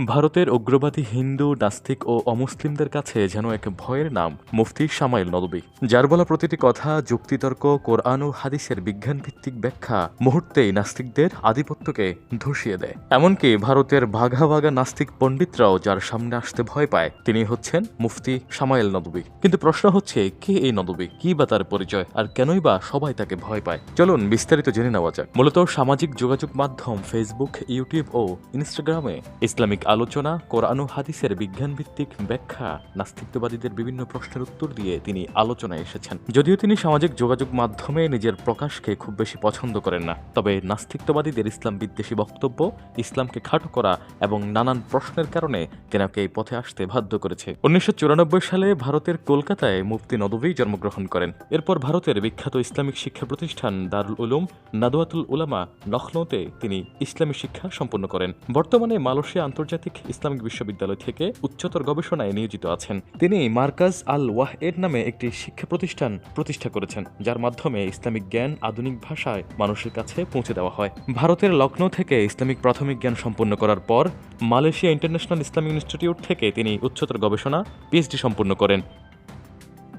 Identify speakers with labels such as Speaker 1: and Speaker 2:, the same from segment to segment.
Speaker 1: ভারতের উগ্রবাদী হিন্দু, নাস্তিক ও অমুসলিমদের কাছে যেন এক ভয়ের নাম মুফতি সামাইল নদভী, যার বলা প্রতিটি কথা, যুক্তিতর্ক, কোরআন ও হাদিসের বিজ্ঞানভিত্তিক ব্যাখ্যা মুহূর্তেই নাস্তিকদের আধিপত্যকে ধসিয়ে দেয়। এমনকি ভারতের ভাগা ভাগা নাস্তিক পণ্ডিতরাও যার সামনে আসতে ভয় পায়, তিনি হচ্ছেন মুফতি সামাইল নদভী। কিন্তু প্রশ্ন হচ্ছে, কে এই নদভী, কি বা তার পরিচয়, আর কেনই বা সবাই তাকে ভয় পায়? চলুন বিস্তারিত জেনে নেওয়া যাক। মূলত সামাজিক যোগাযোগ মাধ্যম ফেসবুক, ইউটিউব ও ইনস্টাগ্রামে ইসলামিক আলোচনা, কোরআন ও হাদিসের বিজ্ঞানভিত্তিক ব্যাখ্যা, নাস্তিকবাদীদের বিভিন্ন প্রশ্নের উত্তর দিয়ে তিনি আলোচনায় এসেছেন। যদিও তিনি সামাজিক যোগাযোগ মাধ্যমে নিজের প্রকাশকে খুব বেশি পছন্দ করেন না, তবে নাস্তিকবাদীদের ইসলাম বিদ্বেষী বক্তব্য, ইসলামকে খাটো করা এবং নানান প্রশ্নের কারণে তেনাকে এই পথে আসতে বাধ্য করেছে। 1994 সালে ভারতের কলকাতায় মুফতি নদভী জন্মগ্রহণ করেন। এরপর ভারতের বিখ্যাত ইসলামিক শিক্ষা প্রতিষ্ঠান দারুল উলুম নাদওয়াতুল উলামা লখনৌতে তিনি ইসলামী শিক্ষা সম্পন্ন করেন। বর্তমানে মালয়েশিয়া আন্তর্জাতিক ইসলামিক বিশ্ববিদ্যালয় থেকে উচ্চতর গবেষণায় নিয়োজিত আছেন। তিনি মার্কাজ আল ওয়াহেদ নামে একটি শিক্ষা প্রতিষ্ঠান প্রতিষ্ঠা করেছেন, যার মাধ্যমে ইসলামিক জ্ঞান আধুনিক ভাষায় মানুষের কাছে পৌঁছে দেওয়া হয়। ভারতের লখনৌ থেকে ইসলামিক প্রাথমিক জ্ঞান সম্পন্ন করার পর মালয়েশিয়া ইন্টারন্যাশনাল ইসলামিক ইনস্টিটিউট থেকে তিনি উচ্চতর গবেষণা পিএইচডি সম্পন্ন করেন।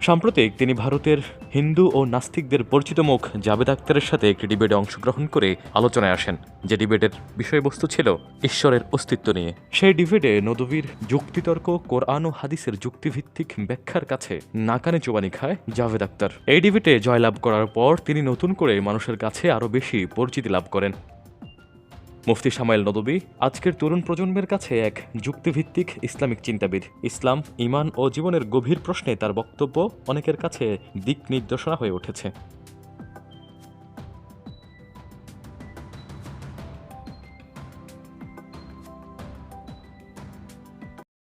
Speaker 1: সাম্প্রতিক তিনি ভারতের হিন্দু ও নাস্তিকদের পরিচিত মুখ জাভেদ আখতারের সাথে একটি ডিবেটে অংশগ্রহণ করে আলোচনায় আসেন, যে ডিবেটের বিষয়বস্তু ছিল ঈশ্বরের অস্তিত্ব নিয়ে। সেই ডিবেটে নদভীর যুক্তিতর্ক, কোরআন ও হাদিসের যুক্তিভিত্তিক ব্যাখ্যার কাছে নাকানে চোবানি খায় জাভেদ আখতার। এই ডিবেটে জয়লাভ করার পর তিনি নতুন করে মানুষের কাছে আরও বেশি পরিচিতি লাভ করেন। মুফতি সামাইল নদভী আজকের তরুণ প্রজন্মের কাছে এক যুক্তিভিত্তিক ইসলামিক চিন্তাবিদ। ইসলাম, ঈমান ও জীবনের গভীর প্রশ্নে তার বক্তব্য অনেকের কাছে দিক নির্দেশনা হয়ে উঠেছে।